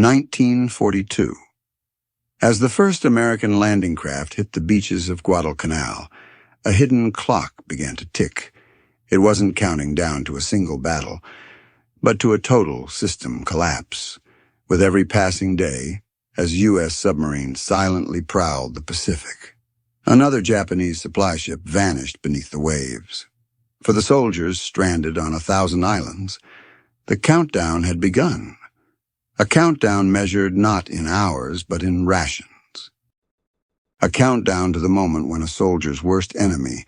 1942. As the first American landing craft hit the beaches of Guadalcanal, a hidden clock began to tick. It wasn't counting down to a single battle, but to a total system collapse, with every passing day as U.S. submarines silently prowled the Pacific. Another Japanese supply ship vanished beneath the waves. For the soldiers stranded on 1,000 islands, the countdown had begun. A countdown measured not in hours, but in rations. A countdown to the moment when a soldier's worst enemy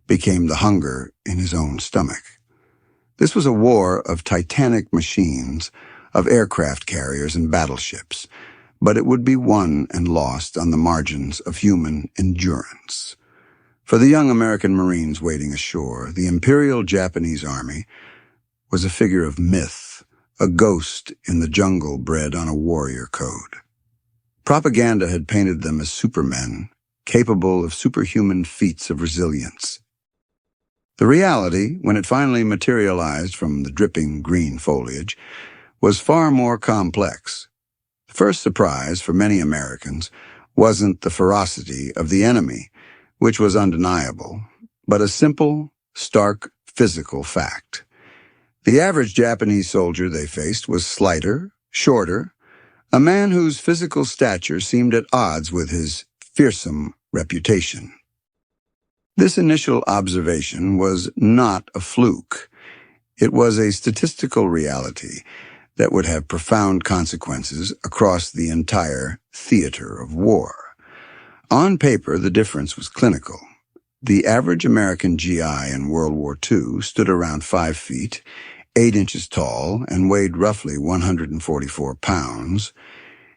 became the hunger in his own stomach. This was a war of titanic machines, of aircraft carriers and battleships, but it would be won and lost on the margins of human endurance. For the young American Marines waiting ashore, the Imperial Japanese Army was a figure of myth, a ghost in the jungle bred on a warrior code. Propaganda had painted them as supermen, capable of superhuman feats of resilience. The reality, when it finally materialized from the dripping green foliage, was far more complex. The first surprise for many Americans wasn't the ferocity of the enemy, which was undeniable, but a simple, stark, physical fact. The average Japanese soldier they faced was slighter, shorter, a man whose physical stature seemed at odds with his fearsome reputation. This initial observation was not a fluke. It was a statistical reality that would have profound consequences across the entire theater of war. On paper, the difference was clinical. The average American GI in World War II stood around 5 feet, 8 inches tall, and weighed roughly 144 pounds.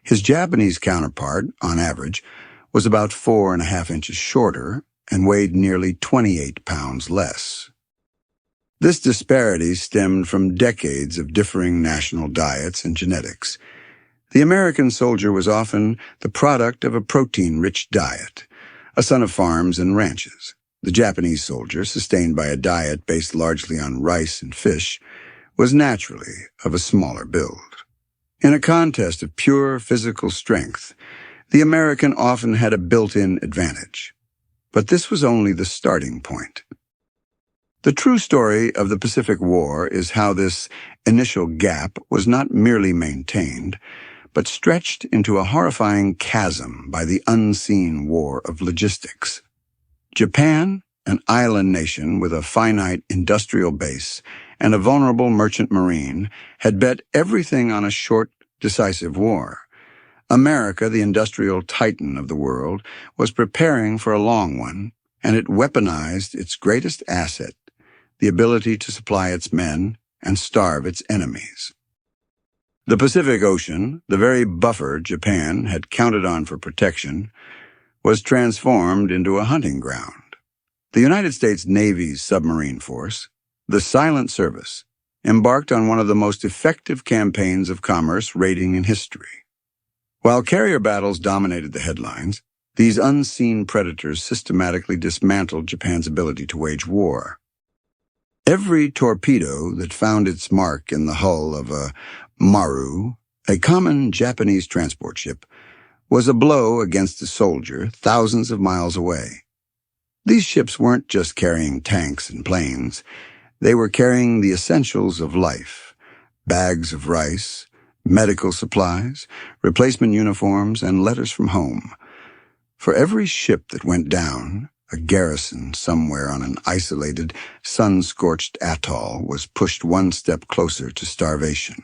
His Japanese counterpart, on average, was about 4.5 inches shorter and weighed nearly 28 pounds less. This disparity stemmed from decades of differing national diets and genetics. The American soldier was often the product of a protein-rich diet, a son of farms and ranches. The Japanese soldier, sustained by a diet based largely on rice and fish, was naturally of a smaller build. In a contest of pure physical strength, the American often had a built-in advantage. But this was only the starting point. The true story of the Pacific War is how this initial gap was not merely maintained, but stretched into a horrifying chasm by the unseen war of logistics. Japan, an island nation with a finite industrial base and a vulnerable merchant marine, had bet everything on a short, decisive war. America, the industrial titan of the world, was preparing for a long one, and it weaponized its greatest asset, the ability to supply its men and starve its enemies. The Pacific Ocean, the very buffer Japan had counted on for protection, was transformed into a hunting ground. The United States Navy's submarine force, the Silent Service, embarked on one of the most effective campaigns of commerce raiding in history. While carrier battles dominated the headlines, these unseen predators systematically dismantled Japan's ability to wage war. Every torpedo that found its mark in the hull of a Maru, a common Japanese transport ship, was a blow against a soldier thousands of miles away. These ships weren't just carrying tanks and planes. They were carrying the essentials of life: bags of rice, medical supplies, replacement uniforms, and letters from home. For every ship that went down, a garrison somewhere on an isolated, sun-scorched atoll was pushed one step closer to starvation.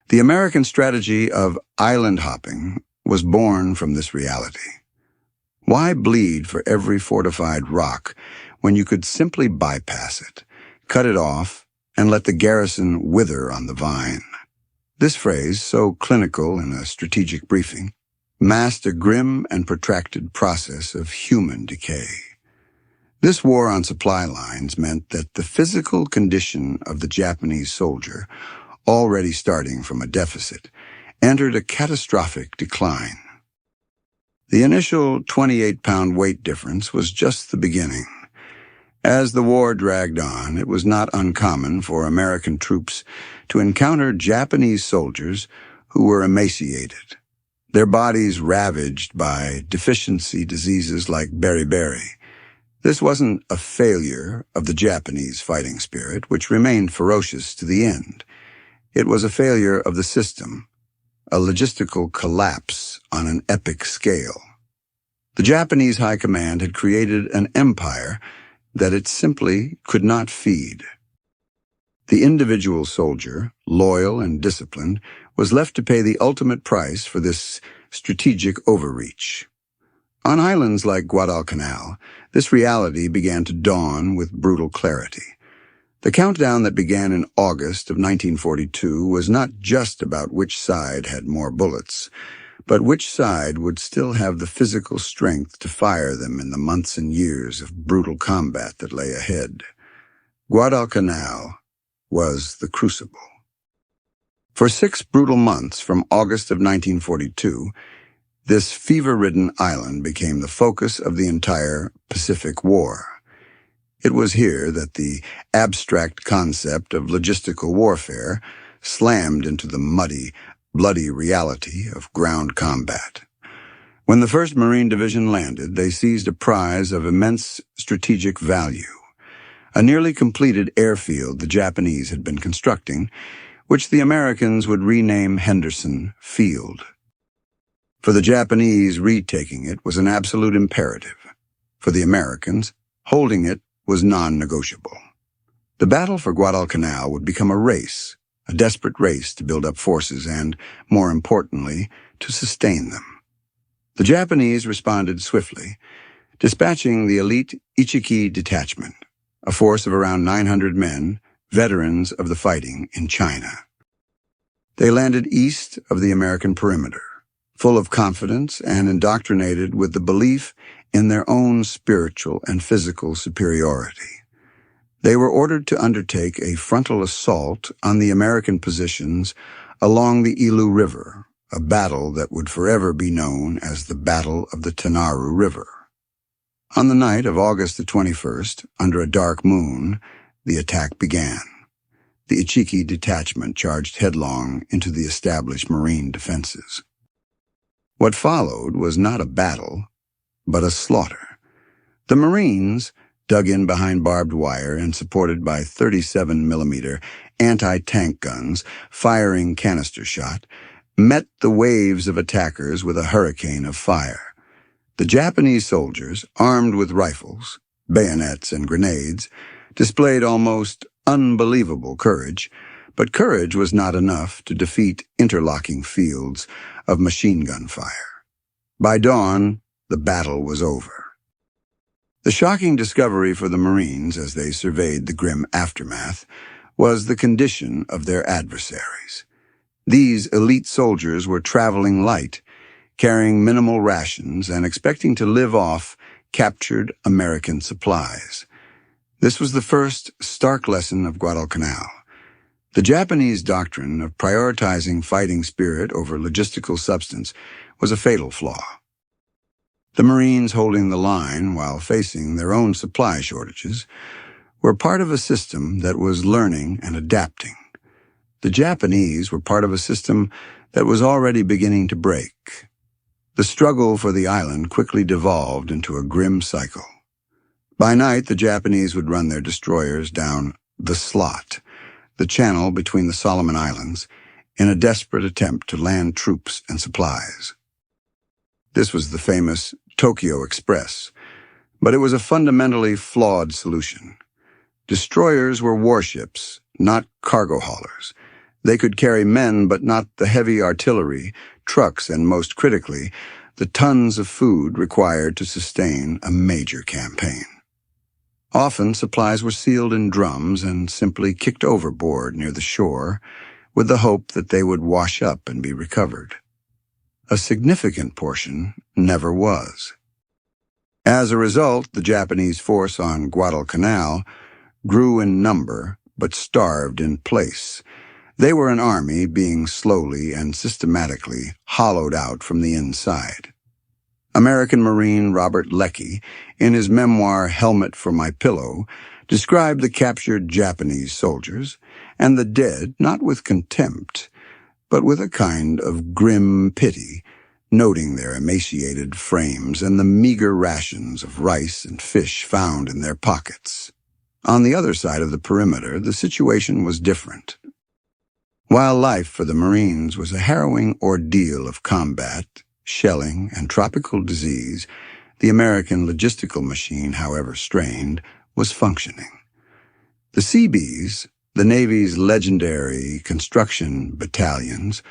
The American strategy of island hopping was born from this reality. Why bleed for every fortified rock when you could simply bypass it, cut it off, and let the garrison wither on the vine? This phrase, so clinical in a strategic briefing, masked a grim and protracted process of human decay. This war on supply lines meant that the physical condition of the Japanese soldier, already starting from a deficit, entered a catastrophic decline. The initial 28-pound weight difference was just the beginning. As the war dragged on, it was not uncommon for American troops to encounter Japanese soldiers who were emaciated, their bodies ravaged by deficiency diseases like beriberi. This wasn't a failure of the Japanese fighting spirit, which remained ferocious to the end. It was a failure of the system, a logistical collapse on an epic scale. The Japanese High Command had created an empire that it simply could not feed. The individual soldier, loyal and disciplined, was left to pay the ultimate price for this strategic overreach. On islands like Guadalcanal, this reality began to dawn with brutal clarity. The countdown that began in August of 1942 was not just about which side had more bullets, but which side would still have the physical strength to fire them in the months and years of brutal combat that lay ahead. Guadalcanal was the crucible. For 6 brutal months from August of 1942, this fever-ridden island became the focus of the entire Pacific War. It was here that the abstract concept of logistical warfare slammed into the muddy, bloody reality of ground combat. When the 1st Marine Division landed, they seized a prize of immense strategic value, a nearly completed airfield the Japanese had been constructing, which the Americans would rename Henderson Field. For the Japanese, retaking it was an absolute imperative. For the Americans, holding it was non-negotiable. The battle for Guadalcanal would become a race, a desperate race to build up forces and, more importantly, to sustain them. The Japanese responded swiftly, dispatching the elite Ichiki Detachment, a force of around 900 men, veterans of the fighting in China. They landed east of the American perimeter, full of confidence and indoctrinated with the belief in their own spiritual and physical superiority. They were ordered to undertake a frontal assault on the American positions along the Ilu River, a battle that would forever be known as the Battle of the Tanaru River. On the night of August the 21st, under a dark moon, the attack began. The Ichiki Detachment charged headlong into the established Marine defenses. What followed was not a battle, but a slaughter. The Marines, dug in behind barbed wire and supported by 37mm anti-tank guns firing canister shot, met the waves of attackers with a hurricane of fire. The Japanese soldiers, armed with rifles, bayonets, and grenades, displayed almost unbelievable courage, but courage was not enough to defeat interlocking fields of machine gun fire. By dawn, the battle was over. The shocking discovery for the Marines as they surveyed the grim aftermath was the condition of their adversaries. These elite soldiers were traveling light, carrying minimal rations and expecting to live off captured American supplies. This was the first stark lesson of Guadalcanal. The Japanese doctrine of prioritizing fighting spirit over logistical substance was a fatal flaw. The Marines holding the line while facing their own supply shortages were part of a system that was learning and adapting. The Japanese were part of a system that was already beginning to break. The struggle for the island quickly devolved into a grim cycle. By night, the Japanese would run their destroyers down the Slot, the channel between the Solomon Islands, in a desperate attempt to land troops and supplies. This was the famous Tokyo Express, but it was a fundamentally flawed solution. Destroyers were warships, not cargo haulers. They could carry men, but not the heavy artillery, trucks, and most critically, the tons of food required to sustain a major campaign. Often, supplies were sealed in drums and simply kicked overboard near the shore, with the hope that they would wash up and be recovered. A significant portion never was. As a result, the Japanese force on Guadalcanal grew in number but starved in place. They were an army being slowly and systematically hollowed out from the inside. American Marine Robert Leckie, in his memoir Helmet for My Pillow, described the captured Japanese soldiers and the dead not with contempt, but with a kind of grim pity, noting their emaciated frames and the meager rations of rice and fish found in their pockets. On the other side of the perimeter, the situation was different. While life for the Marines was a harrowing ordeal of combat, shelling, and tropical disease, the American logistical machine, however strained, was functioning. The Seabees, the Navy's legendary construction battalions,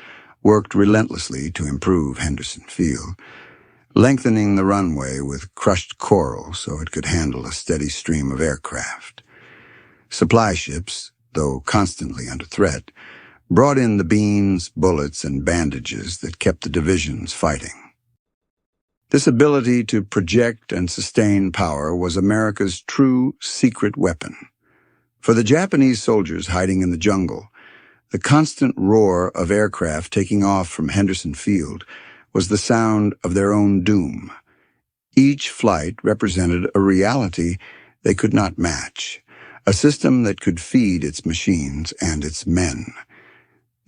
worked relentlessly to improve Henderson Field, lengthening the runway with crushed coral so it could handle a steady stream of aircraft. Supply ships, though constantly under threat, brought in the beans, bullets, and bandages that kept the divisions fighting. This ability to project and sustain power was America's true secret weapon. For the Japanese soldiers hiding in the jungle, the constant roar of aircraft taking off from Henderson Field was the sound of their own doom. Each flight represented a reality they could not match, a system that could feed its machines and its men.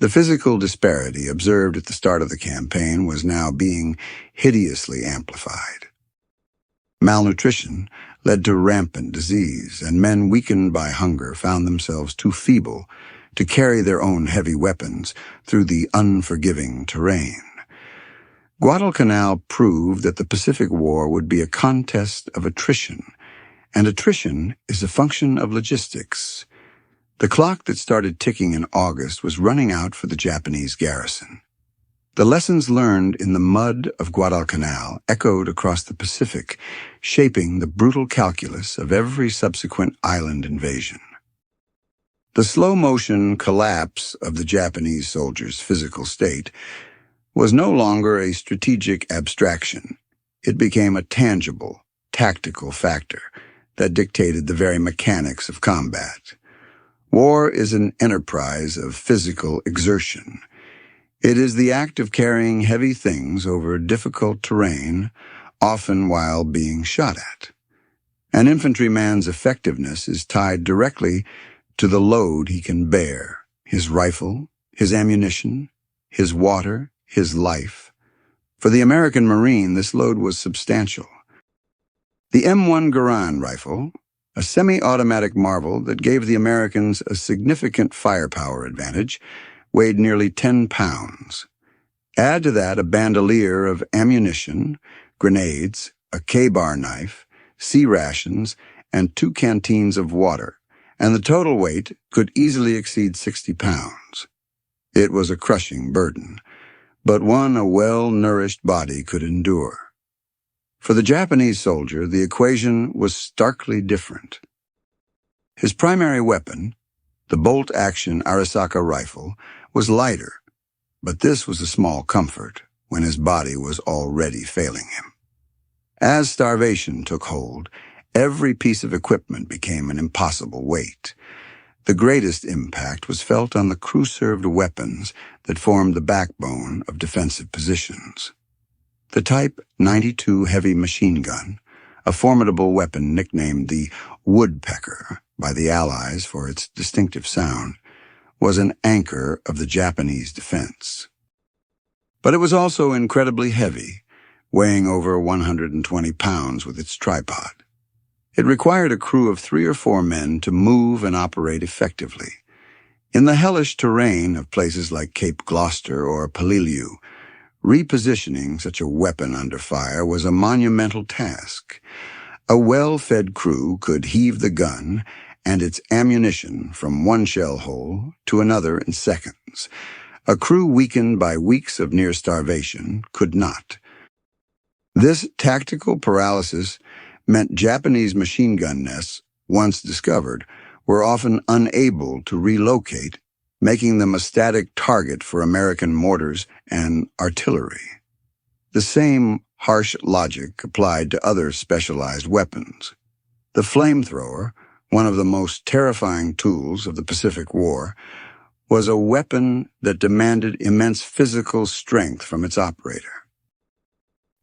The physical disparity observed at the start of the campaign was now being hideously amplified. Malnutrition led to rampant disease, and men weakened by hunger found themselves too feeble to carry their own heavy weapons through the unforgiving terrain. Guadalcanal proved that the Pacific War would be a contest of attrition, and attrition is a function of logistics. The clock that started ticking in August was running out for the Japanese garrison. The lessons learned in the mud of Guadalcanal echoed across the Pacific, shaping the brutal calculus of every subsequent island invasion. The slow-motion collapse of the Japanese soldiers' physical state was no longer a strategic abstraction. It became a tangible, tactical factor that dictated the very mechanics of combat. War is an enterprise of physical exertion. It is the act of carrying heavy things over difficult terrain, often while being shot at. An infantryman's effectiveness is tied directly to the load he can bear: his rifle, his ammunition, his water, his life. For the American Marine, this load was substantial. The M1 Garand rifle, a semi-automatic marvel that gave the Americans a significant firepower advantage, weighed nearly 10 pounds. Add to that a bandolier of ammunition, grenades, a K-bar knife, sea rations, and 2 canteens of water, and the total weight could easily exceed 60 pounds. It was a crushing burden, but one a well-nourished body could endure. For the Japanese soldier, the equation was starkly different. His primary weapon, the bolt-action Arisaka rifle, was lighter, but this was a small comfort when his body was already failing him. As starvation took hold, every piece of equipment became an impossible weight. The greatest impact was felt on the crew-served weapons that formed the backbone of defensive positions. The Type 92 heavy machine gun, a formidable weapon nicknamed the Woodpecker by the Allies for its distinctive sound, was an anchor of the Japanese defense. But it was also incredibly heavy, weighing over 120 pounds with its tripod. It required a crew of 3 or 4 men to move and operate effectively. In the hellish terrain of places like Cape Gloucester or Peleliu, repositioning such a weapon under fire was a monumental task. A well-fed crew could heave the gun and its ammunition from one shell hole to another in seconds. A crew weakened by weeks of near starvation could not. This tactical paralysis meant Japanese machine gun nests, once discovered, were often unable to relocate, making them a static target for American mortars and artillery. The same harsh logic applied to other specialized weapons. The flamethrower, one of the most terrifying tools of the Pacific War, was a weapon that demanded immense physical strength from its operator.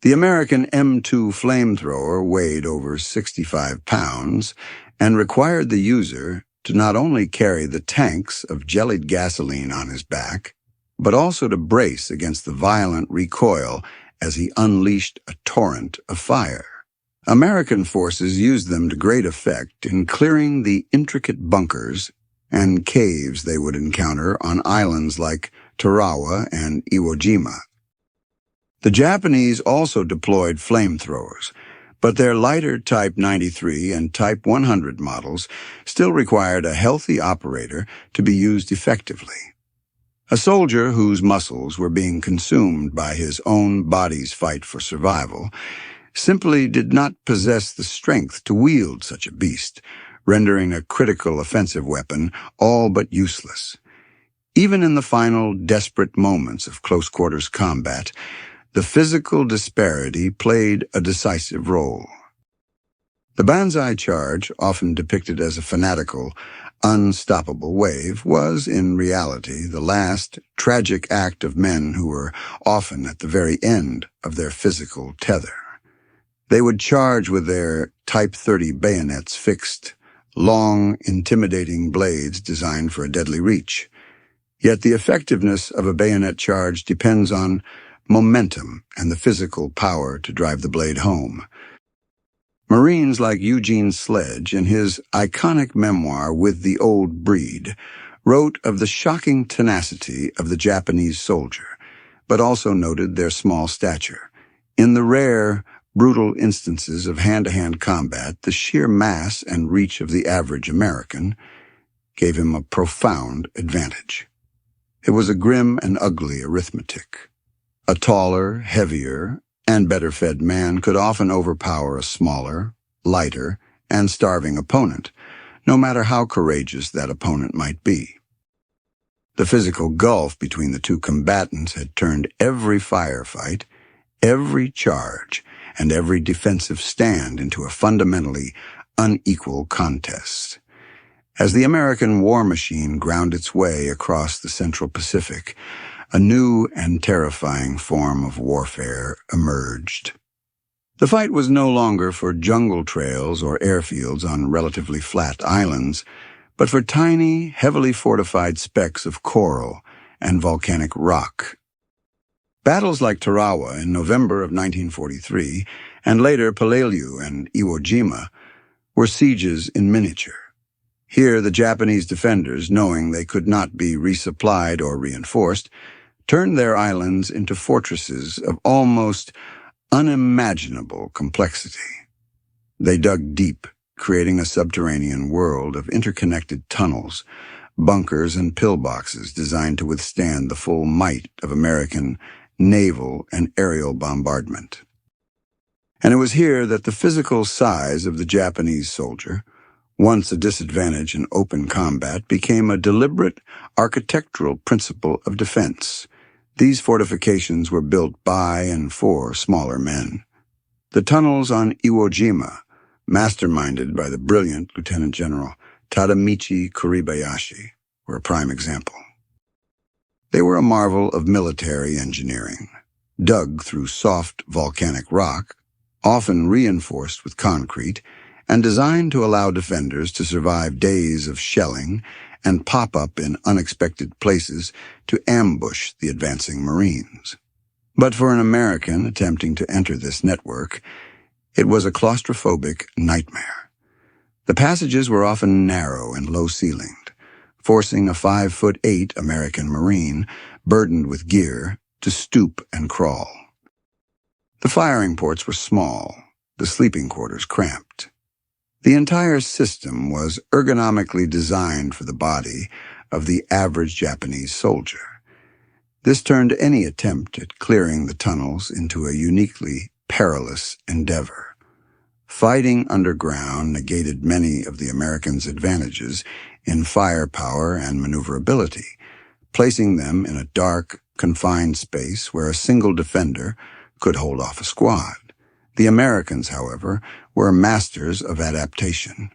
The American M2 flamethrower weighed over 65 pounds and required the user to not only carry the tanks of jellied gasoline on his back, but also to brace against the violent recoil as he unleashed a torrent of fire. American forces used them to great effect in clearing the intricate bunkers and caves they would encounter on islands like Tarawa and Iwo Jima. The Japanese also deployed flamethrowers, but their lighter Type 93 and Type 100 models still required a healthy operator to be used effectively. A soldier whose muscles were being consumed by his own body's fight for survival simply did not possess the strength to wield such a beast, rendering a critical offensive weapon all but useless. Even in the final desperate moments of close-quarters combat, the physical disparity played a decisive role. The Banzai Charge, often depicted as a fanatical, unstoppable wave, was, in reality, the last tragic act of men who were often at the very end of their physical tether. They would charge with their Type 30 bayonets fixed, long, intimidating blades designed for a deadly reach. Yet the effectiveness of a bayonet charge depends on momentum and the physical power to drive the blade home. Marines like Eugene Sledge, in his iconic memoir With the Old Breed, wrote of the shocking tenacity of the Japanese soldier, but also noted their small stature. In the rare, brutal instances of hand-to-hand combat, the sheer mass and reach of the average American gave him a profound advantage. It was a grim and ugly arithmetic. A taller, heavier, and better-fed man could often overpower a smaller, lighter, and starving opponent, no matter how courageous that opponent might be. The physical gulf between the two combatants had turned every firefight, every charge, and every defensive stand into a fundamentally unequal contest. As the American war machine ground its way across the Central Pacific, a new and terrifying form of warfare emerged. The fight was no longer for jungle trails or airfields on relatively flat islands, but for tiny, heavily fortified specks of coral and volcanic rock. Battles like Tarawa in November of 1943, and later Peleliu and Iwo Jima, were sieges in miniature. Here, the Japanese defenders, knowing they could not be resupplied or reinforced, turned their islands into fortresses of almost unimaginable complexity. They dug deep, creating a subterranean world of interconnected tunnels, bunkers, and pillboxes designed to withstand the full might of American naval and aerial bombardment. And it was here that the physical size of the Japanese soldier, once a disadvantage in open combat, became a deliberate architectural principle of defense. These fortifications were built by and for smaller men. The tunnels on Iwo Jima, masterminded by the brilliant Lieutenant General Tadamichi Kuribayashi, were a prime example. They were a marvel of military engineering, dug through soft volcanic rock, often reinforced with concrete, and designed to allow defenders to survive days of shelling and pop up in unexpected places to ambush the advancing Marines. But for an American attempting to enter this network, it was a claustrophobic nightmare. The passages were often narrow and low-ceilinged, forcing a 5'8" American Marine, burdened with gear, to stoop and crawl. The firing ports were small, the sleeping quarters cramped. The entire system was ergonomically designed for the body of the average Japanese soldier. This turned any attempt at clearing the tunnels into a uniquely perilous endeavor. Fighting underground negated many of the Americans' advantages in firepower and maneuverability, placing them in a dark, confined space where a single defender could hold off a squad. The Americans, however, were masters of adaptation.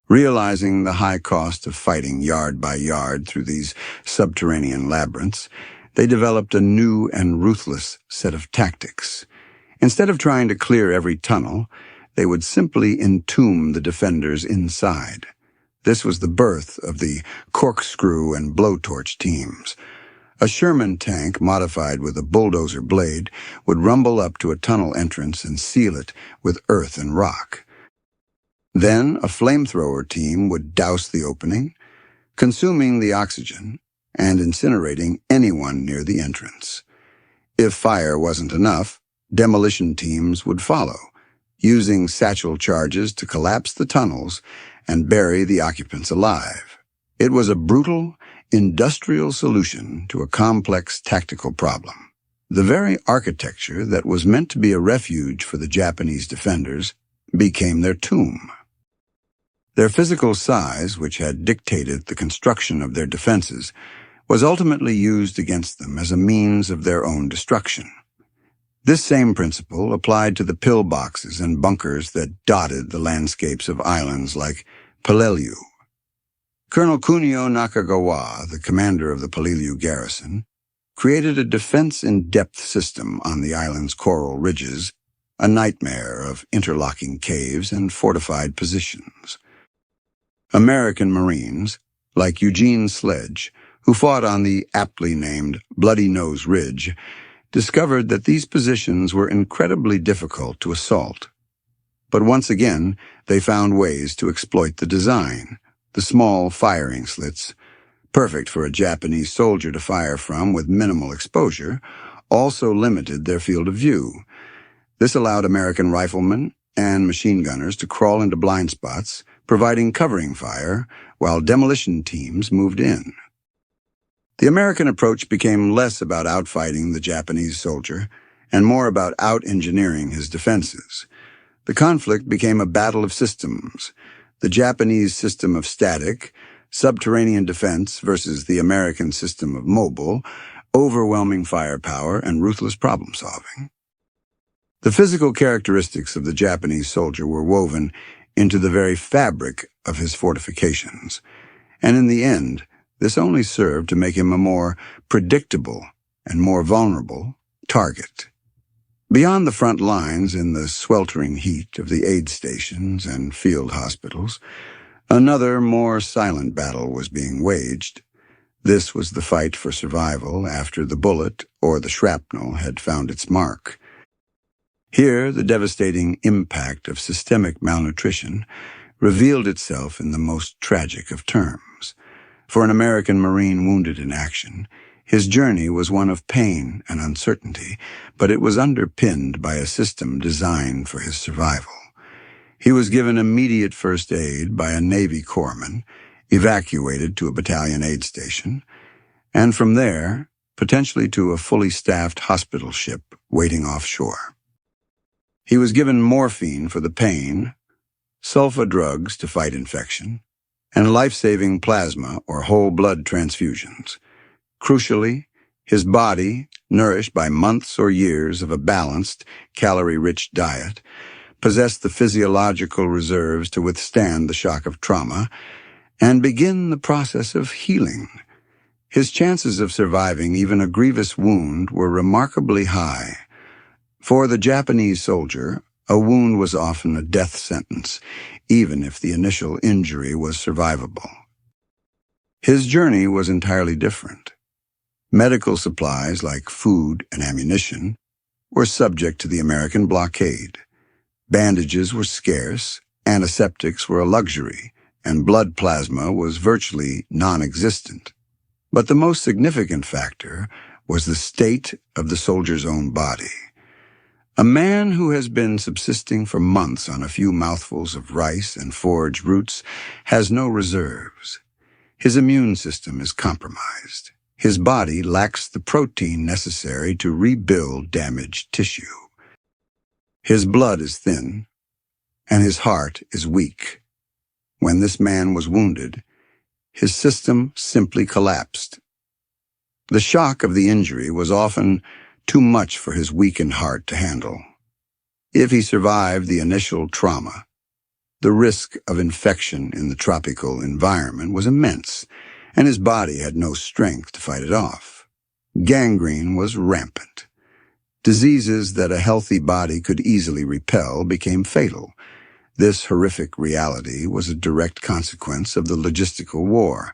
Realizing the high cost of fighting yard by yard through these subterranean labyrinths, they developed a new and ruthless set of tactics. Instead of trying to clear every tunnel, they would simply entomb the defenders inside. This was the birth of the corkscrew and blowtorch teams, A Sherman tank modified with a bulldozer blade would rumble up to a tunnel entrance and seal it with earth and rock. Then a flamethrower team would douse the opening, consuming the oxygen and incinerating anyone near the entrance. If fire wasn't enough, demolition teams would follow, using satchel charges to collapse the tunnels and bury the occupants alive. It was a brutal, industrial solution to a complex tactical problem. The very architecture that was meant to be a refuge for the Japanese defenders became their tomb. Their physical size, which had dictated the construction of their defenses, was ultimately used against them as a means of their own destruction. This same principle applied to the pillboxes and bunkers that dotted the landscapes of islands like Peleliu. Colonel Kunio Nakagawa, the commander of the Peleliu garrison, created a defense-in-depth system on the island's coral ridges, a nightmare of interlocking caves and fortified positions. American Marines, like Eugene Sledge, who fought on the aptly named Bloody Nose Ridge, discovered that these positions were incredibly difficult to assault. But once again, they found ways to exploit the design. The small firing slits, perfect for a Japanese soldier to fire from with minimal exposure, also limited their field of view. This allowed American riflemen and machine gunners to crawl into blind spots, providing covering fire while demolition teams moved in. The American approach became less about outfighting the Japanese soldier and more about out-engineering his defenses. The conflict became a battle of systems, the Japanese system of static, subterranean defense versus the American system of mobile, overwhelming firepower, and ruthless problem-solving. The physical characteristics of the Japanese soldier were woven into the very fabric of his fortifications, and in the end, this only served to make him a more predictable and more vulnerable target. Beyond the front lines in the sweltering heat of the aid stations and field hospitals, another, more silent battle was being waged. This was the fight for survival after the bullet or the shrapnel had found its mark. Here, the devastating impact of systemic malnutrition revealed itself in the most tragic of terms. For an American Marine wounded in action, his journey was one of pain and uncertainty, but it was underpinned by a system designed for his survival. He was given immediate first aid by a Navy corpsman, evacuated to a battalion aid station, and from there, potentially to a fully staffed hospital ship waiting offshore. He was given morphine for the pain, sulfa drugs to fight infection, and life-saving plasma or whole blood transfusions. Crucially, his body, nourished by months or years of a balanced, calorie-rich diet, possessed the physiological reserves to withstand the shock of trauma and begin the process of healing. His chances of surviving even a grievous wound were remarkably high. For the Japanese soldier, a wound was often a death sentence, even if the initial injury was survivable. His journey was entirely different. Medical supplies like food and ammunition were subject to the American blockade. Bandages were scarce, antiseptics were a luxury, and blood plasma was virtually non-existent. But the most significant factor was the state of the soldier's own body. A man who has been subsisting for months on a few mouthfuls of rice and forage roots has no reserves. His immune system is compromised. His body lacks the protein necessary to rebuild damaged tissue. His blood is thin, and his heart is weak. When this man was wounded, his system simply collapsed. The shock of the injury was often too much for his weakened heart to handle. If he survived the initial trauma, the risk of infection in the tropical environment was immense, and his body had no strength to fight it off. Gangrene was rampant. Diseases that a healthy body could easily repel became fatal. This horrific reality was a direct consequence of the logistical war.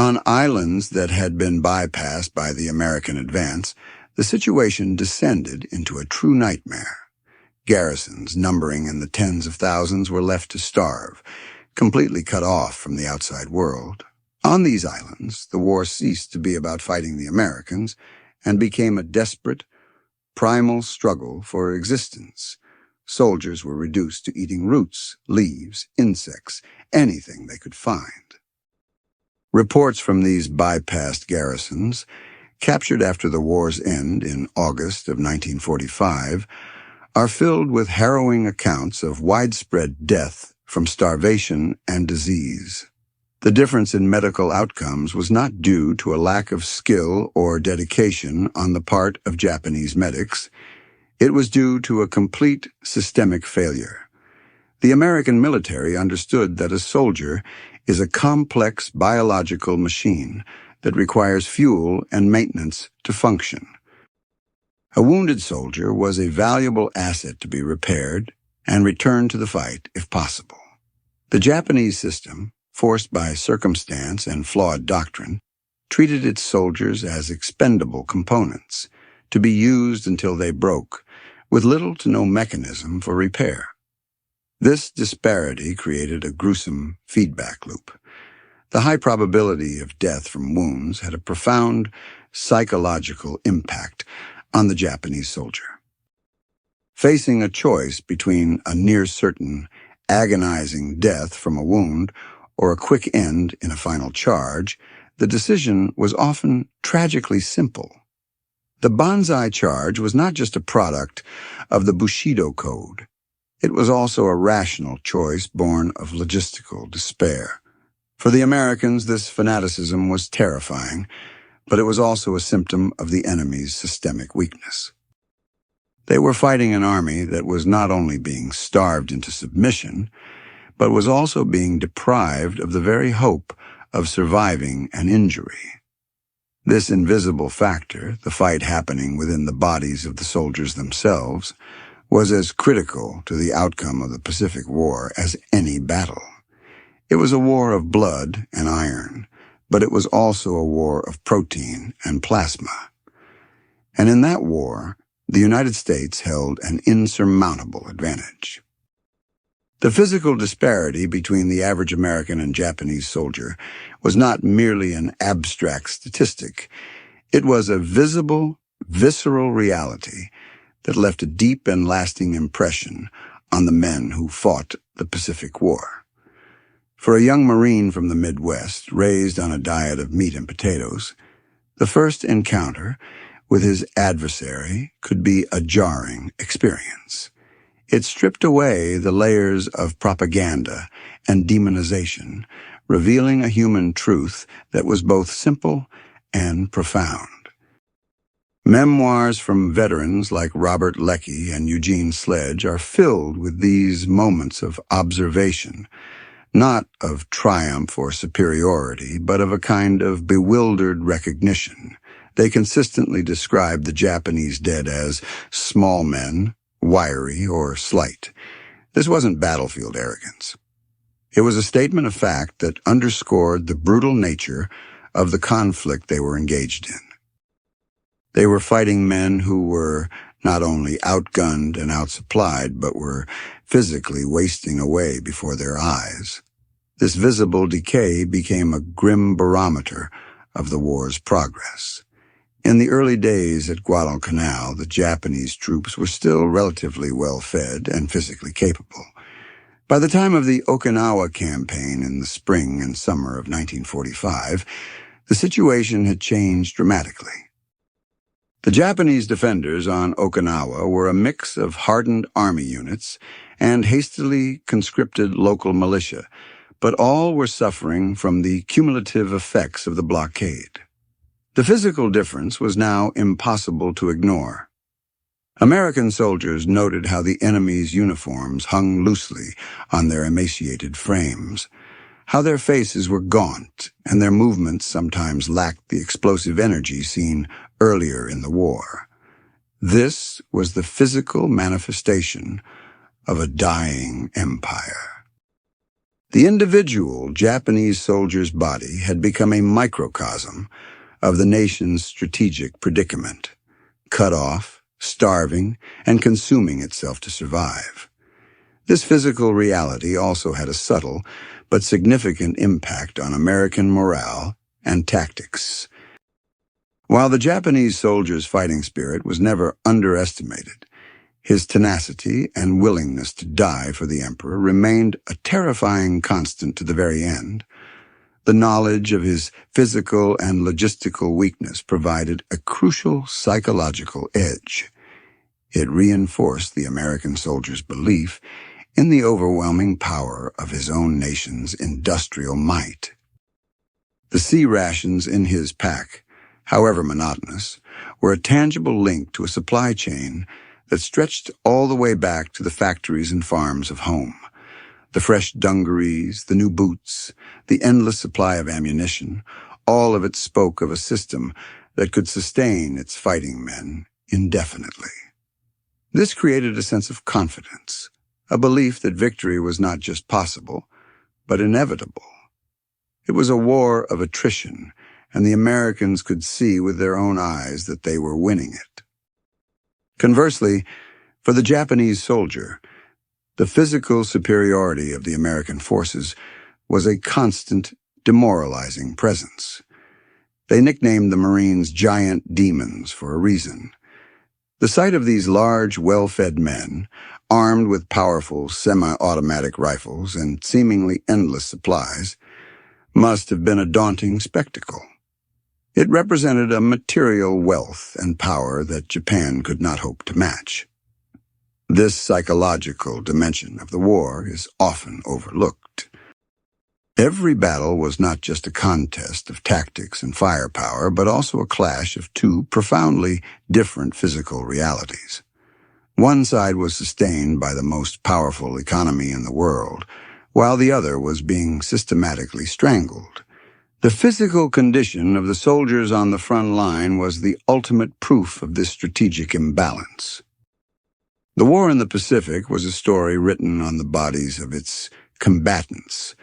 On islands that had been bypassed by the American advance, the situation descended into a true nightmare. Garrisons numbering in the tens of thousands were left to starve, completely cut off from the outside world. On these islands, the war ceased to be about fighting the Americans and became a desperate, primal struggle for existence. Soldiers were reduced to eating roots, leaves, insects, anything they could find. Reports from these bypassed garrisons, captured after the war's end in August of 1945, are filled with harrowing accounts of widespread death from starvation and disease. The difference in medical outcomes was not due to a lack of skill or dedication on the part of Japanese medics. It was due to a complete systemic failure. The American military understood that a soldier is a complex biological machine that requires fuel and maintenance to function. A wounded soldier was a valuable asset to be repaired and returned to the fight if possible. The Japanese system, forced by circumstance and flawed doctrine, treated its soldiers as expendable components, to be used until they broke, with little to no mechanism for repair. This disparity created a gruesome feedback loop. The high probability of death from wounds had a profound psychological impact on the Japanese soldier. Facing a choice between a near-certain, agonizing death from a wound or a quick end in a final charge, the decision was often tragically simple. The banzai charge was not just a product of the Bushido Code. It was also a rational choice born of logistical despair. For the Americans, this fanaticism was terrifying, but it was also a symptom of the enemy's systemic weakness. They were fighting an army that was not only being starved into submission, but was also being deprived of the very hope of surviving an injury. This invisible factor, the fight happening within the bodies of the soldiers themselves, was as critical to the outcome of the Pacific War as any battle. It was a war of blood and iron, but it was also a war of protein and plasma. And in that war, the United States held an insurmountable advantage. The physical disparity between the average American and Japanese soldier was not merely an abstract statistic. It was a visible, visceral reality that left a deep and lasting impression on the men who fought the Pacific War. For a young Marine from the Midwest, raised on a diet of meat and potatoes, the first encounter with his adversary could be a jarring experience. It stripped away the layers of propaganda and demonization, revealing a human truth that was both simple and profound. Memoirs from veterans like Robert Leckie and Eugene Sledge are filled with these moments of observation, not of triumph or superiority, but of a kind of bewildered recognition. They consistently describe the Japanese dead as small men, wiry, or slight. This wasn't battlefield arrogance. It was a statement of fact that underscored the brutal nature of the conflict they were engaged in. They were fighting men who were not only outgunned and outsupplied, but were physically wasting away before their eyes. This visible decay became a grim barometer of the war's progress. In the early days at Guadalcanal, the Japanese troops were still relatively well-fed and physically capable. By the time of the Okinawa campaign in the spring and summer of 1945, the situation had changed dramatically. The Japanese defenders on Okinawa were a mix of hardened army units and hastily conscripted local militia, but all were suffering from the cumulative effects of the blockade. The physical difference was now impossible to ignore. American soldiers noted how the enemy's uniforms hung loosely on their emaciated frames, how their faces were gaunt and their movements sometimes lacked the explosive energy seen earlier in the war. This was the physical manifestation of a dying empire. The individual Japanese soldier's body had become a microcosm of the nation's strategic predicament, cut off, starving, and consuming itself to survive. This physical reality also had a subtle but significant impact on American morale and tactics. While the Japanese soldier's fighting spirit was never underestimated, his tenacity and willingness to die for the emperor remained a terrifying constant to the very end. The knowledge of his physical and logistical weakness provided a crucial psychological edge. It reinforced the American soldier's belief in the overwhelming power of his own nation's industrial might. The sea rations in his pack, however monotonous, were a tangible link to a supply chain that stretched all the way back to the factories and farms of home. The fresh dungarees, the new boots, the endless supply of ammunition, all of it spoke of a system that could sustain its fighting men indefinitely. This created a sense of confidence, a belief that victory was not just possible, but inevitable. It was a war of attrition, and the Americans could see with their own eyes that they were winning it. Conversely, for the Japanese soldier, the physical superiority of the American forces was a constant, demoralizing presence. They nicknamed the Marines giant demons for a reason. The sight of these large, well-fed men, armed with powerful semi-automatic rifles and seemingly endless supplies, must have been a daunting spectacle. It represented a material wealth and power that Japan could not hope to match. This psychological dimension of the war is often overlooked. Every battle was not just a contest of tactics and firepower, but also a clash of two profoundly different physical realities. One side was sustained by the most powerful economy in the world, while the other was being systematically strangled. The physical condition of the soldiers on the front line was the ultimate proof of this strategic imbalance. The war in the Pacific was a story written on the bodies of its combatants,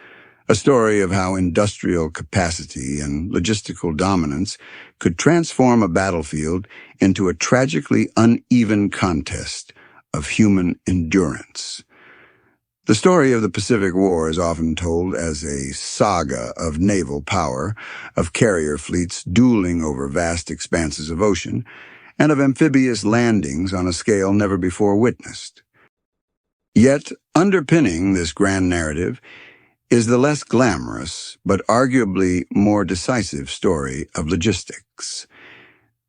a story of how industrial capacity and logistical dominance could transform a battlefield into a tragically uneven contest of human endurance. The story of the Pacific War is often told as a saga of naval power, of carrier fleets dueling over vast expanses of ocean, and of amphibious landings on a scale never before witnessed. Yet, underpinning this grand narrative is the less glamorous, but arguably more decisive story of logistics.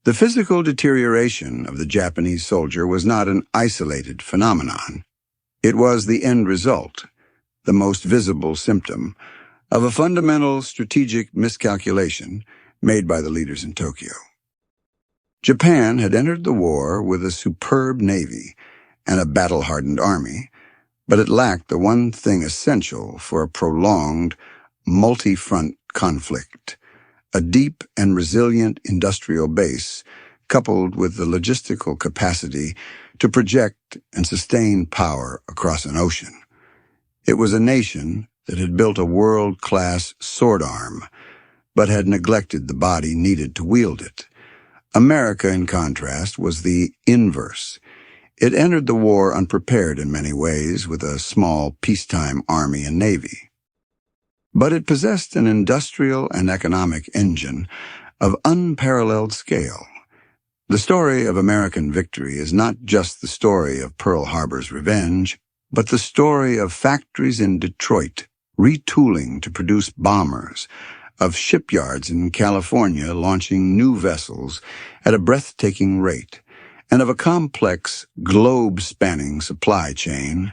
The physical deterioration of the Japanese soldier was not an isolated phenomenon. It was the end result, the most visible symptom, of a fundamental strategic miscalculation made by the leaders in Tokyo. Japan had entered the war with a superb navy and a battle-hardened army, but it lacked the one thing essential for a prolonged, multi-front conflict: a deep and resilient industrial base coupled with the logistical capacity to project and sustain power across an ocean. It was a nation that had built a world-class sword arm, but had neglected the body needed to wield it. America, in contrast, was the inverse. It entered the war unprepared in many ways, with a small peacetime army and navy. But it possessed an industrial and economic engine of unparalleled scale. The story of American victory is not just the story of Pearl Harbor's revenge, but the story of factories in Detroit retooling to produce bombers, of shipyards in California launching new vessels at a breathtaking rate, and of a complex, globe-spanning supply chain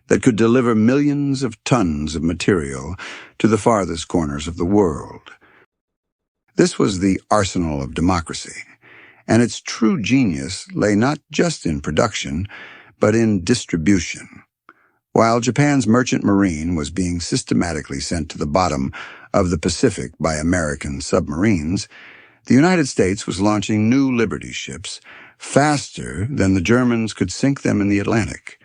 that could deliver millions of tons of material to the farthest corners of the world. This was the arsenal of democracy, and its true genius lay not just in production, but in distribution. While Japan's merchant marine was being systematically sent to the bottom of the Pacific by American submarines, the United States was launching new Liberty ships faster than the Germans could sink them in the Atlantic.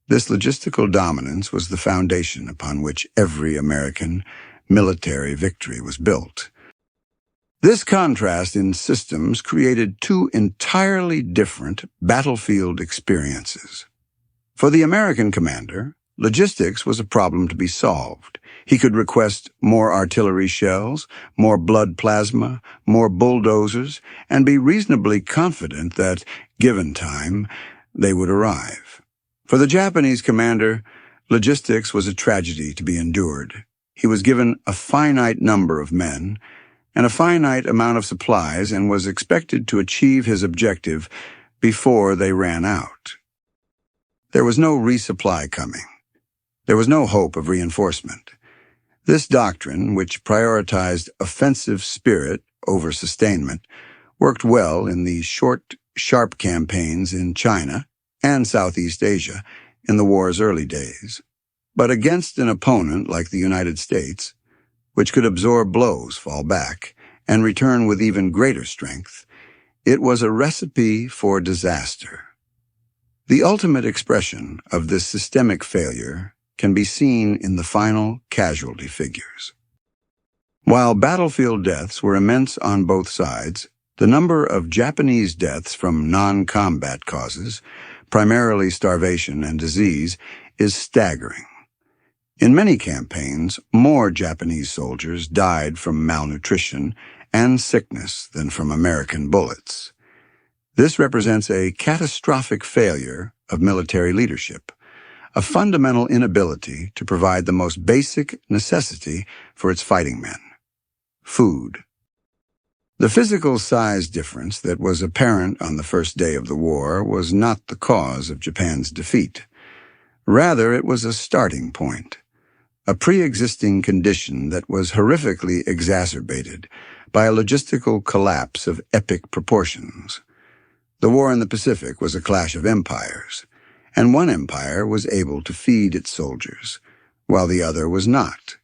This logistical dominance was the foundation upon which every American military victory was built. This contrast in systems created two entirely different battlefield experiences. For the American commander, logistics was a problem to be solved. He could request more artillery shells, more blood plasma, more bulldozers, and be reasonably confident that, given time, they would arrive. For the Japanese commander, logistics was a tragedy to be endured. He was given a finite number of men and a finite amount of supplies and was expected to achieve his objective before they ran out. There was no resupply coming. There was no hope of reinforcement. This doctrine, which prioritized offensive spirit over sustainment, worked well in the short, sharp campaigns in China and Southeast Asia in the war's early days. But against an opponent like the United States, which could absorb blows, fall back, and return with even greater strength, it was a recipe for disaster. The ultimate expression of this systemic failure can be seen in the final casualty figures. While battlefield deaths were immense on both sides, the number of Japanese deaths from non-combat causes, primarily starvation and disease, is staggering. In many campaigns, more Japanese soldiers died from malnutrition and sickness than from American bullets. This represents a catastrophic failure of military leadership, a fundamental inability to provide the most basic necessity for its fighting men: food. The physical size difference that was apparent on the first day of the war was not the cause of Japan's defeat. Rather, it was a starting point, a pre-existing condition that was horrifically exacerbated by a logistical collapse of epic proportions. The war in the Pacific was a clash of empires, and one empire was able to feed its soldiers, while the other was not.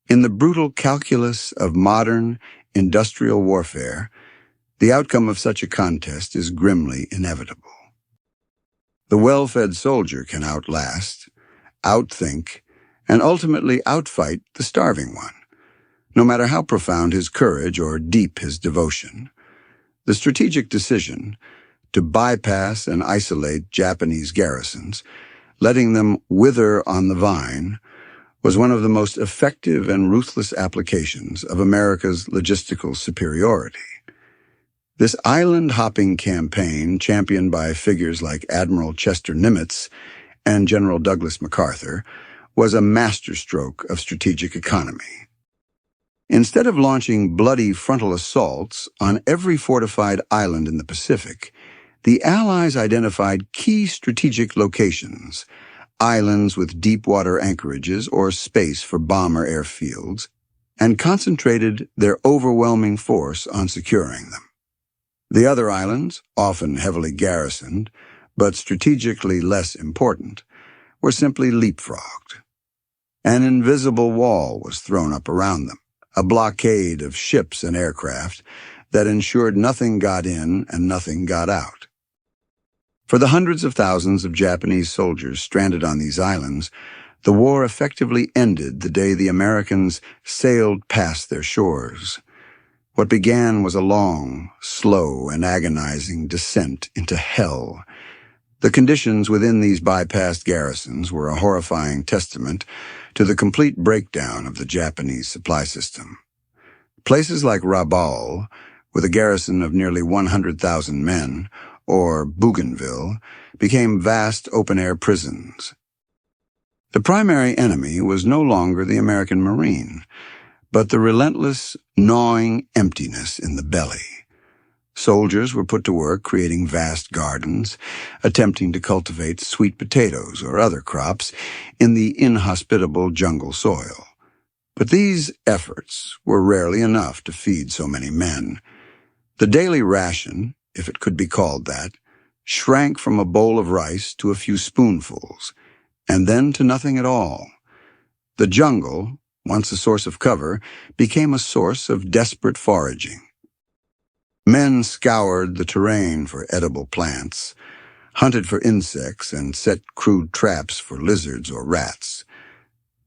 In the brutal calculus of modern industrial warfare, the outcome of such a contest is grimly inevitable. The well-fed soldier can outlast, outthink, and ultimately outfight the starving one, no matter how profound his courage or deep his devotion. The strategic decision to bypass and isolate Japanese garrisons, letting them wither on the vine, was one of the most effective and ruthless applications of America's logistical superiority. This island-hopping campaign, championed by figures like Admiral Chester Nimitz and General Douglas MacArthur, was a masterstroke of strategic economy. Instead of launching bloody frontal assaults on every fortified island in the Pacific, the Allies identified key strategic locations, islands with deep-water anchorages or space for bomber airfields, and concentrated their overwhelming force on securing them. The other islands, often heavily garrisoned, but strategically less important, were simply leapfrogged. An invisible wall was thrown up around them, a blockade of ships and aircraft that ensured nothing got in and nothing got out. For the hundreds of thousands of Japanese soldiers stranded on these islands, the war effectively ended the day the Americans sailed past their shores. What began was a long, slow, and agonizing descent into hell. The conditions within these bypassed garrisons were a horrifying testament to the complete breakdown of the Japanese supply system. Places like Rabaul, with a garrison of nearly 100,000 men, or Bougainville, became vast open-air prisons. The primary enemy was no longer the American Marine, but the relentless, gnawing emptiness in the belly. Soldiers were put to work creating vast gardens, attempting to cultivate sweet potatoes or other crops in the inhospitable jungle soil. But these efforts were rarely enough to feed so many men. The daily ration, if it could be called that, shrank from a bowl of rice to a few spoonfuls, and then to nothing at all. The jungle, once a source of cover, became a source of desperate foraging. Men scoured the terrain for edible plants, hunted for insects, and set crude traps for lizards or rats.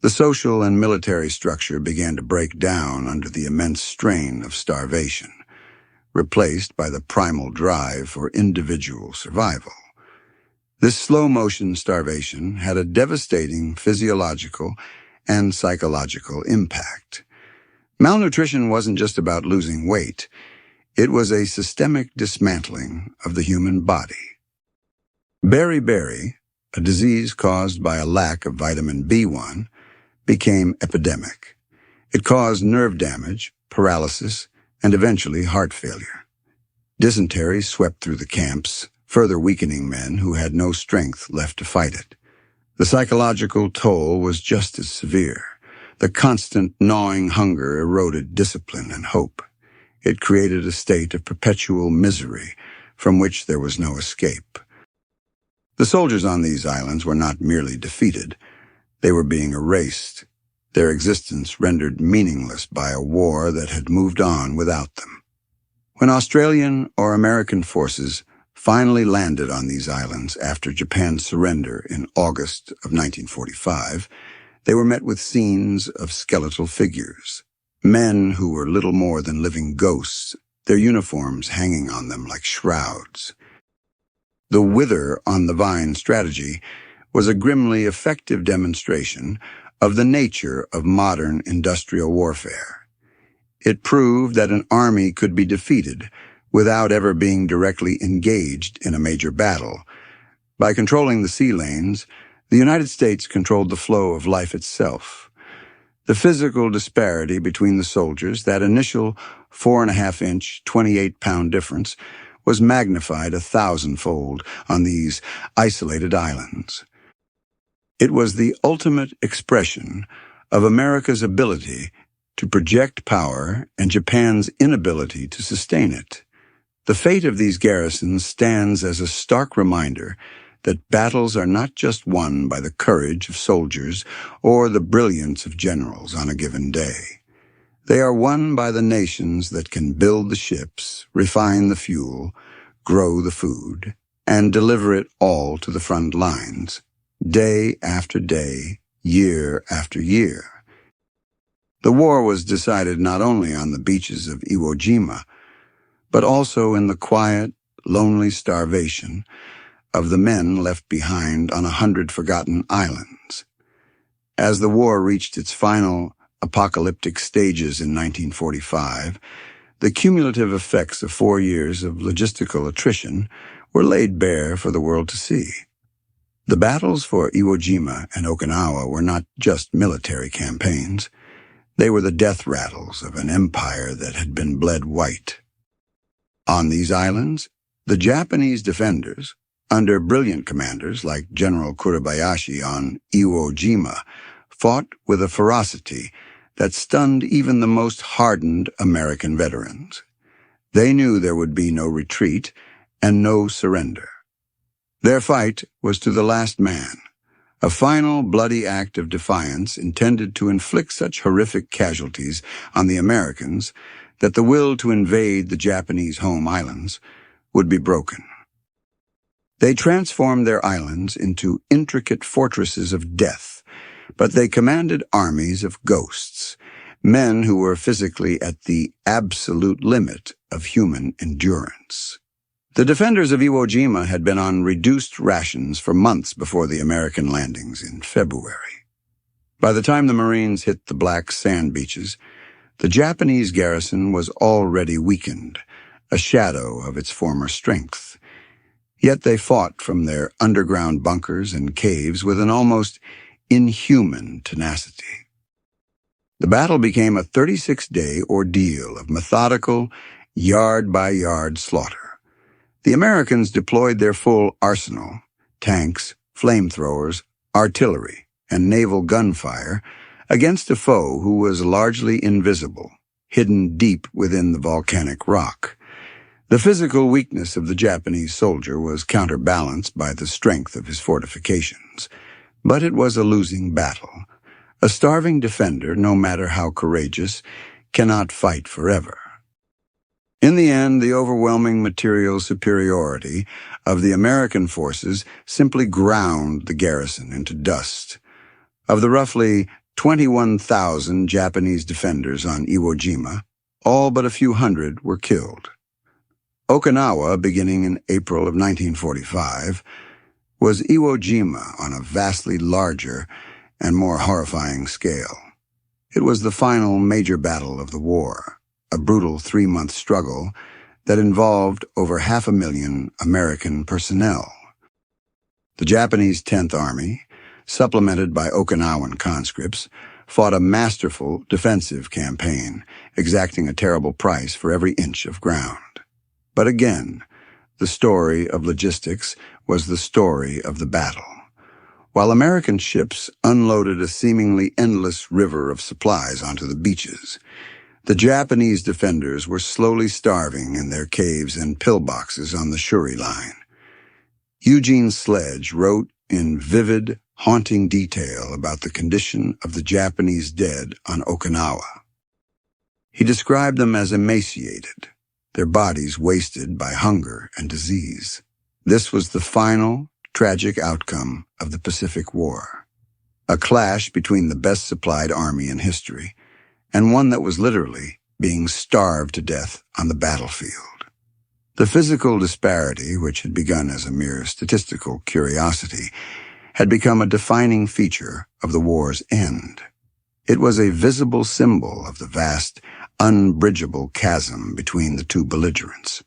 The social and military structure began to break down under the immense strain of starvation, replaced by the primal drive for individual survival. This slow-motion starvation had a devastating physiological and psychological impact. Malnutrition wasn't just about losing weight. It was a systemic dismantling of the human body. Beriberi, a disease caused by a lack of vitamin B1, became epidemic. It caused nerve damage, paralysis, and eventually heart failure. Dysentery swept through the camps, further weakening men who had no strength left to fight it. The psychological toll was just as severe. The constant gnawing hunger eroded discipline and hope. It created a state of perpetual misery from which there was no escape. The soldiers on these islands were not merely defeated. They were being erased, their existence rendered meaningless by a war that had moved on without them. When Australian or American forces finally landed on these islands after Japan's surrender in August of 1945, they were met with scenes of skeletal figures, men who were little more than living ghosts, their uniforms hanging on them like shrouds. The wither on the vine strategy was a grimly effective demonstration of the nature of modern industrial warfare. It proved that an army could be defeated without ever being directly engaged in a major battle. By controlling the sea lanes, the United States controlled the flow of life itself. The physical disparity between the soldiers, that initial 4.5-inch, 28-pound difference, was magnified 1,000-fold on these isolated islands. It was the ultimate expression of America's ability to project power and Japan's inability to sustain it. The fate of these garrisons stands as a stark reminder that battles are not just won by the courage of soldiers or the brilliance of generals on a given day. They are won by the nations that can build the ships, refine the fuel, grow the food, and deliver it all to the front lines, day after day, year after year. The war was decided not only on the beaches of Iwo Jima, but also in the quiet, lonely starvation of the men left behind on 100 forgotten islands. As the war reached its final apocalyptic stages in 1945, the cumulative effects of 4 years of logistical attrition were laid bare for the world to see. The battles for Iwo Jima and Okinawa were not just military campaigns. They were the death rattles of an empire that had been bled white. On these islands, the Japanese defenders, under brilliant commanders like General Kurebayashi on Iwo Jima, fought with a ferocity that stunned even the most hardened American veterans. They knew there would be no retreat and no surrender. Their fight was to the last man, a final bloody act of defiance intended to inflict such horrific casualties on the Americans that the will to invade the Japanese home islands would be broken. They transformed their islands into intricate fortresses of death, but they commanded armies of ghosts, men who were physically at the absolute limit of human endurance. The defenders of Iwo Jima had been on reduced rations for months before the American landings in February. By the time the Marines hit the black sand beaches, the Japanese garrison was already weakened, a shadow of its former strength. Yet they fought from their underground bunkers and caves with an almost inhuman tenacity. The battle became a 36-day ordeal of methodical, yard-by-yard slaughter. The Americans deployed their full arsenal, tanks, flamethrowers, artillery, and naval gunfire, against a foe who was largely invisible, hidden deep within the volcanic rock. The physical weakness of the Japanese soldier was counterbalanced by the strength of his fortifications, but it was a losing battle. A starving defender, no matter how courageous, cannot fight forever. In the end, the overwhelming material superiority of the American forces simply ground the garrison into dust. Of the roughly 21,000 Japanese defenders on Iwo Jima, all but a few hundred were killed. Okinawa, beginning in April of 1945, was Iwo Jima on a vastly larger and more horrifying scale. It was the final major battle of the war, a brutal 3-month struggle that involved over 500,000 American personnel. The Japanese 10th Army, supplemented by Okinawan conscripts, fought a masterful defensive campaign, exacting a terrible price for every inch of ground. But again, the story of logistics was the story of the battle. While American ships unloaded a seemingly endless river of supplies onto the beaches, the Japanese defenders were slowly starving in their caves and pillboxes on the Shuri line. Eugene Sledge wrote in vivid, haunting detail about the condition of the Japanese dead on Okinawa. He described them as emaciated, their bodies wasted by hunger and disease. This was the final, tragic outcome of the Pacific War, a clash between the best-supplied army in history and one that was literally being starved to death on the battlefield. The physical disparity, which had begun as a mere statistical curiosity, had become a defining feature of the war's end. It was a visible symbol of the vast, unbridgeable chasm between the two belligerents.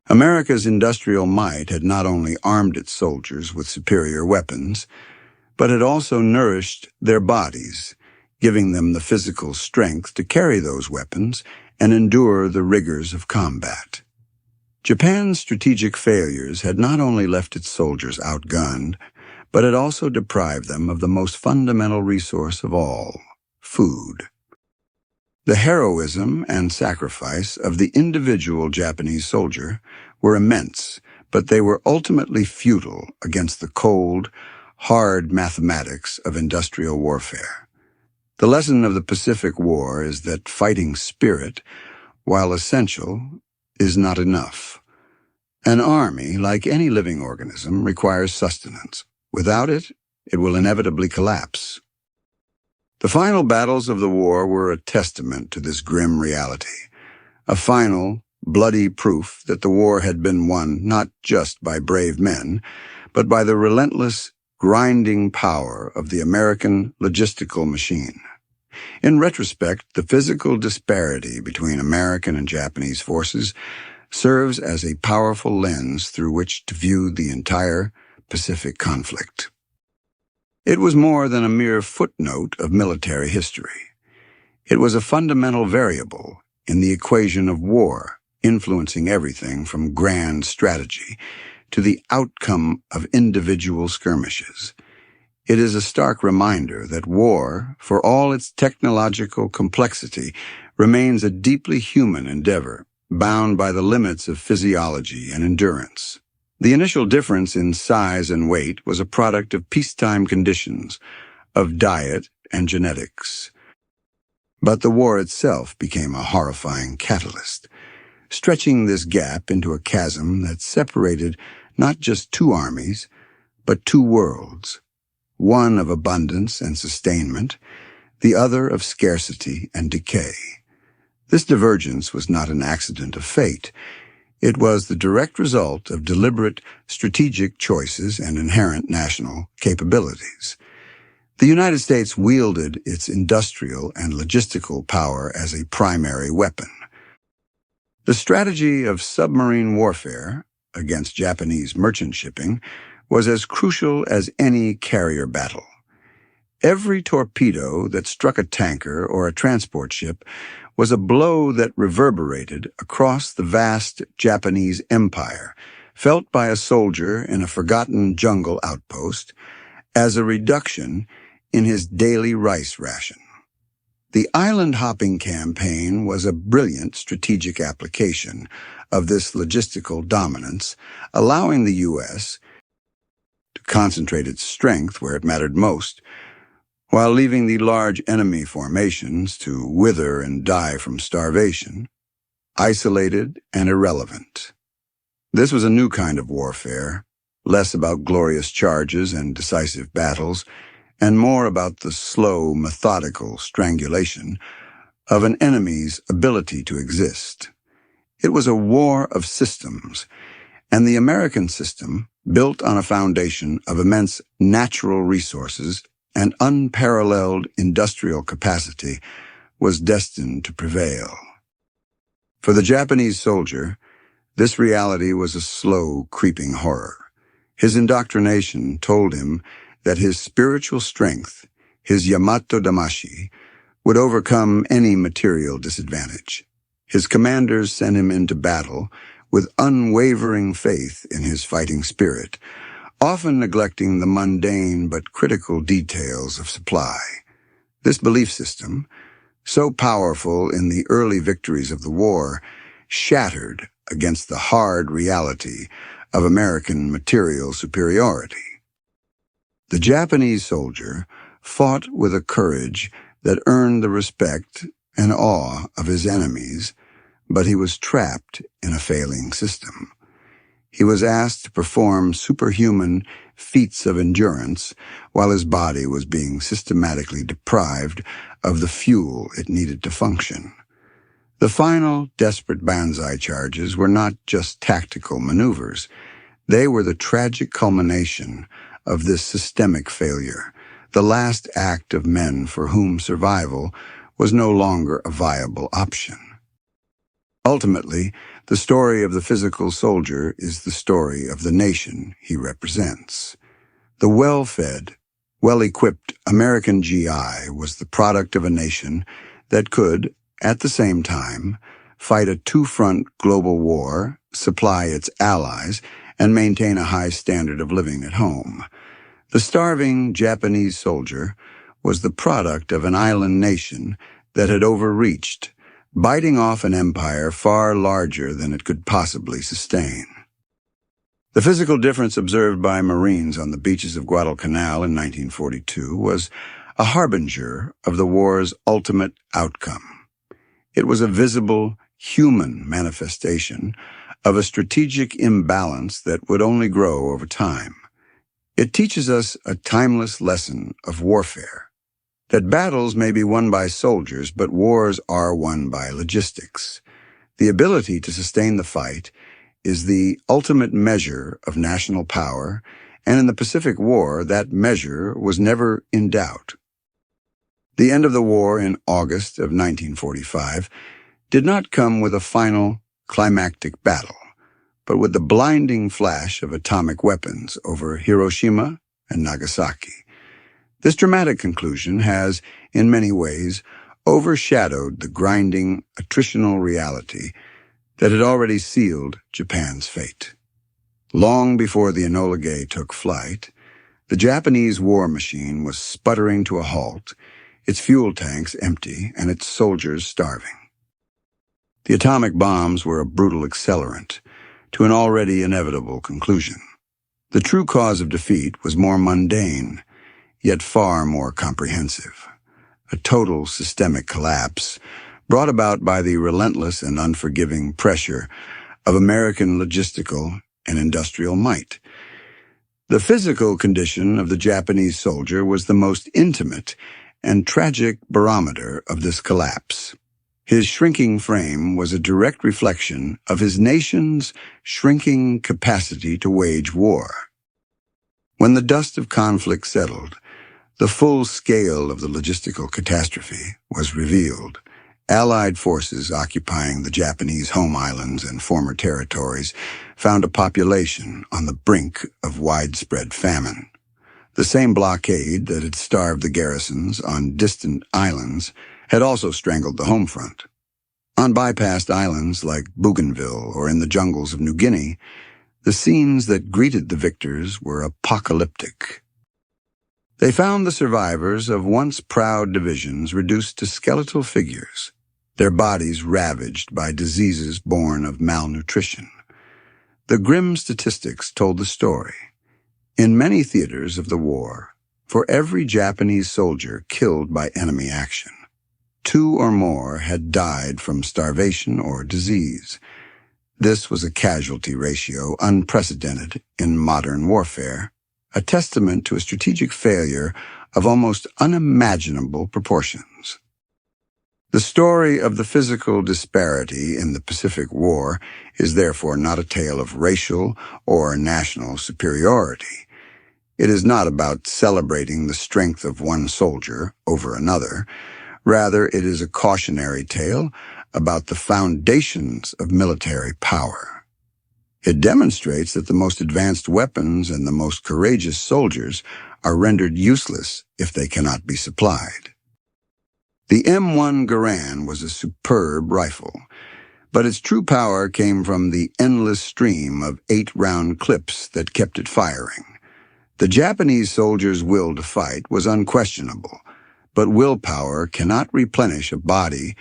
America's industrial might had not only armed its soldiers with superior weapons, but had also nourished their bodies, giving them the physical strength to carry those weapons and endure the rigors of combat. Japan's strategic failures had not only left its soldiers outgunned, but had also deprived them of the most fundamental resource of all, food. The heroism and sacrifice of the individual Japanese soldier were immense, but they were ultimately futile against the cold, hard mathematics of industrial warfare. The lesson of the Pacific War is that fighting spirit, while essential, is not enough. An army, like any living organism, requires sustenance. Without it, it will inevitably collapse. The final battles of the war were a testament to this grim reality, a final, bloody proof that the war had been won not just by brave men, but by the relentless, grinding power of the American logistical machine. In retrospect, the physical disparity between American and Japanese forces serves as a powerful lens through which to view the entire Pacific conflict. It was more than a mere footnote of military history. It was a fundamental variable in the equation of war, influencing everything from grand strategy to the outcome of individual skirmishes. It is a stark reminder that war, for all its technological complexity, remains a deeply human endeavor, bound by the limits of physiology and endurance. The initial difference in size and weight was a product of peacetime conditions, of diet and genetics. But the war itself became a horrifying catalyst, stretching this gap into a chasm that separated not just two armies, but two worlds, one of abundance and sustainment, the other of scarcity and decay. This divergence was not an accident of fate. It was the direct result of deliberate strategic choices and inherent national capabilities. The United States wielded its industrial and logistical power as a primary weapon. The strategy of submarine warfare against Japanese merchant shipping was as crucial as any carrier battle. Every torpedo that struck a tanker or a transport ship was a blow that reverberated across the vast Japanese empire, felt by a soldier in a forgotten jungle outpost as a reduction in his daily rice ration. The island-hopping campaign was a brilliant strategic application of this logistical dominance, allowing the U.S. to concentrate its strength where it mattered most, while leaving the large enemy formations to wither and die from starvation. isolated and irrelevant. This was a new kind of warfare, less about glorious charges and decisive battles, and more about the slow, methodical strangulation of an enemy's ability to exist. It was a war of systems, and the American system, built on a foundation of immense natural resources and unparalleled industrial capacity, was destined to prevail. For the Japanese soldier, this reality was a slow, creeping horror. His indoctrination told him that his spiritual strength, his Yamato Damashi, would overcome any material disadvantage. His commanders sent him into battle with unwavering faith in his fighting spirit, often neglecting the mundane but critical details of supply. This belief system, so powerful in the early victories of the war, shattered against the hard reality of American material superiority. The Japanese soldier fought with a courage that earned the respect and awe of his enemies, but he was trapped in a failing system. He was asked to perform superhuman feats of endurance while his body was being systematically deprived of the fuel it needed to function. The final desperate banzai charges were not just tactical maneuvers. They were the tragic culmination of this systemic failure, the last act of men for whom survival was no longer a viable option. Ultimately, the story of the physical soldier is the story of the nation he represents. The well-fed, well-equipped American GI was the product of a nation that could, at the same time, fight a two-front global war, supply its allies, and maintain a high standard of living at home. The starving Japanese soldier was the product of an island nation that had overreached, biting off an empire far larger than it could possibly sustain. The physical difference observed by Marines on the beaches of Guadalcanal in 1942 was a harbinger of the war's ultimate outcome. It was a visible, human manifestation of a strategic imbalance that would only grow over time. It teaches us a timeless lesson of warfare, that battles may be won by soldiers, but wars are won by logistics. The ability to sustain the fight is the ultimate measure of national power, and in the Pacific War, that measure was never in doubt. The end of the war in August of 1945 did not come with a final, climactic battle, but with the blinding flash of atomic weapons over Hiroshima and Nagasaki. This dramatic conclusion has, in many ways, overshadowed the grinding, attritional reality that had already sealed Japan's fate. Long before the Enola Gay took flight, the Japanese war machine was sputtering to a halt, its fuel tanks empty and its soldiers starving. The atomic bombs were a brutal accelerant to an already inevitable conclusion. The true cause of defeat was more mundane, yet far more comprehensive. A total systemic collapse brought about by the relentless and unforgiving pressure of American logistical and industrial might. The physical condition of the Japanese soldier was the most intimate and tragic barometer of this collapse. His shrinking frame was a direct reflection of his nation's shrinking capacity to wage war. When the dust of conflict settled, the full scale of the logistical catastrophe was revealed. Allied forces occupying the Japanese home islands and former territories found a population on the brink of widespread famine. The same blockade that had starved the garrisons on distant islands had also strangled the home front. On bypassed islands like Bougainville or in the jungles of New Guinea, the scenes that greeted the victors were apocalyptic. They found the survivors of once proud divisions reduced to skeletal figures, their bodies ravaged by diseases born of malnutrition. The grim statistics told the story. In many theaters of the war, for every Japanese soldier killed by enemy action, 2 or more had died from starvation or disease. This was a casualty ratio unprecedented in modern warfare, a testament to a strategic failure of almost unimaginable proportions. The story of the physical disparity in the Pacific War is therefore not a tale of racial or national superiority. It is not about celebrating the strength of one soldier over another. Rather, it is a cautionary tale about the foundations of military power. It demonstrates that the most advanced weapons and the most courageous soldiers are rendered useless if they cannot be supplied. The M1 Garand was a superb rifle, but its true power came from the endless stream of 8-round clips that kept it firing. The Japanese soldiers' will to fight was unquestionable, but willpower cannot replenish a body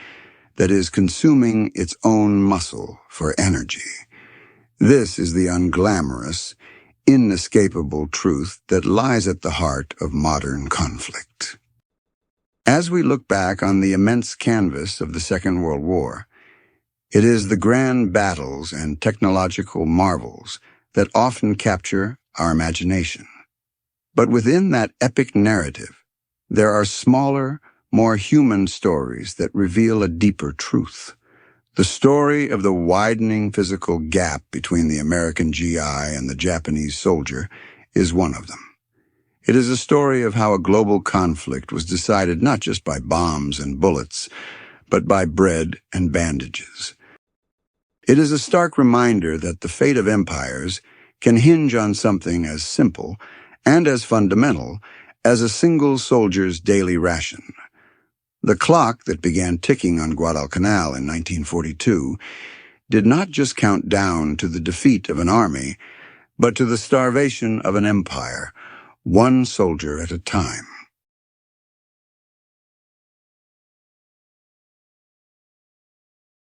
that is consuming its own muscle for energy. This is the unglamorous, inescapable truth that lies at the heart of modern conflict. As we look back on the immense canvas of the Second World War, it is the grand battles and technological marvels that often capture our imagination. But within that epic narrative, there are smaller, more human stories that reveal a deeper truth. The story of the widening physical gap between the American GI and the Japanese soldier is one of them. It is a story of how a global conflict was decided not just by bombs and bullets, but by bread and bandages. It is a stark reminder that the fate of empires can hinge on something as simple and as fundamental as a single soldier's daily ration. The clock that began ticking on Guadalcanal in 1942 did not just count down to the defeat of an army, but to the starvation of an empire, one soldier at a time.